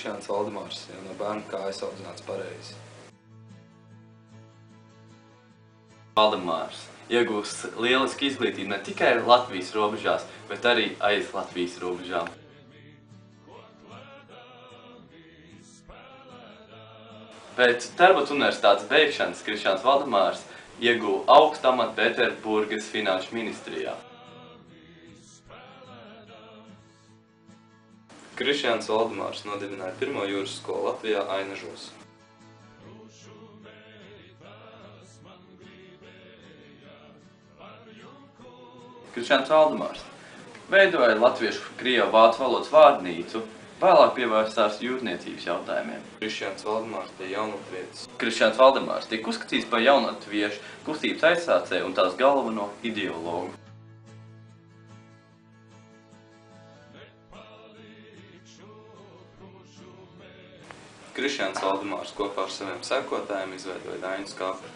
Krišjāns Valdemārs jau no bērna kājas audzināts pareizi. Valdemārs iegūst lielisku izglītību ne tikai Latvijas robežās, bet arī aiz Latvijas robežām. Pēc Tērbutu universitātes beigšanas Krišjāns Valdemārs ieguva augstu amatu Pēterburgas finanšu ministrijā. Krišjāns Valdemārs nodibināja pirmo jūras skolu Latvijā Ainažos. Krišjāns Valdemārs veidoja latviešu krievu vācu valodas vārnīcu, vēlāk pievērstās jūrniecības jautājumiem. Krišjāns Valdemārs bija jaunatvietis. Krišjāns Valdemārs tika uzskatīts par jaunatviešu kustības aizsācēju un tās galveno ideologu. Krišjāns Valdemārs kopā ar saviem sekotājiem izveidoja Dainu skapri.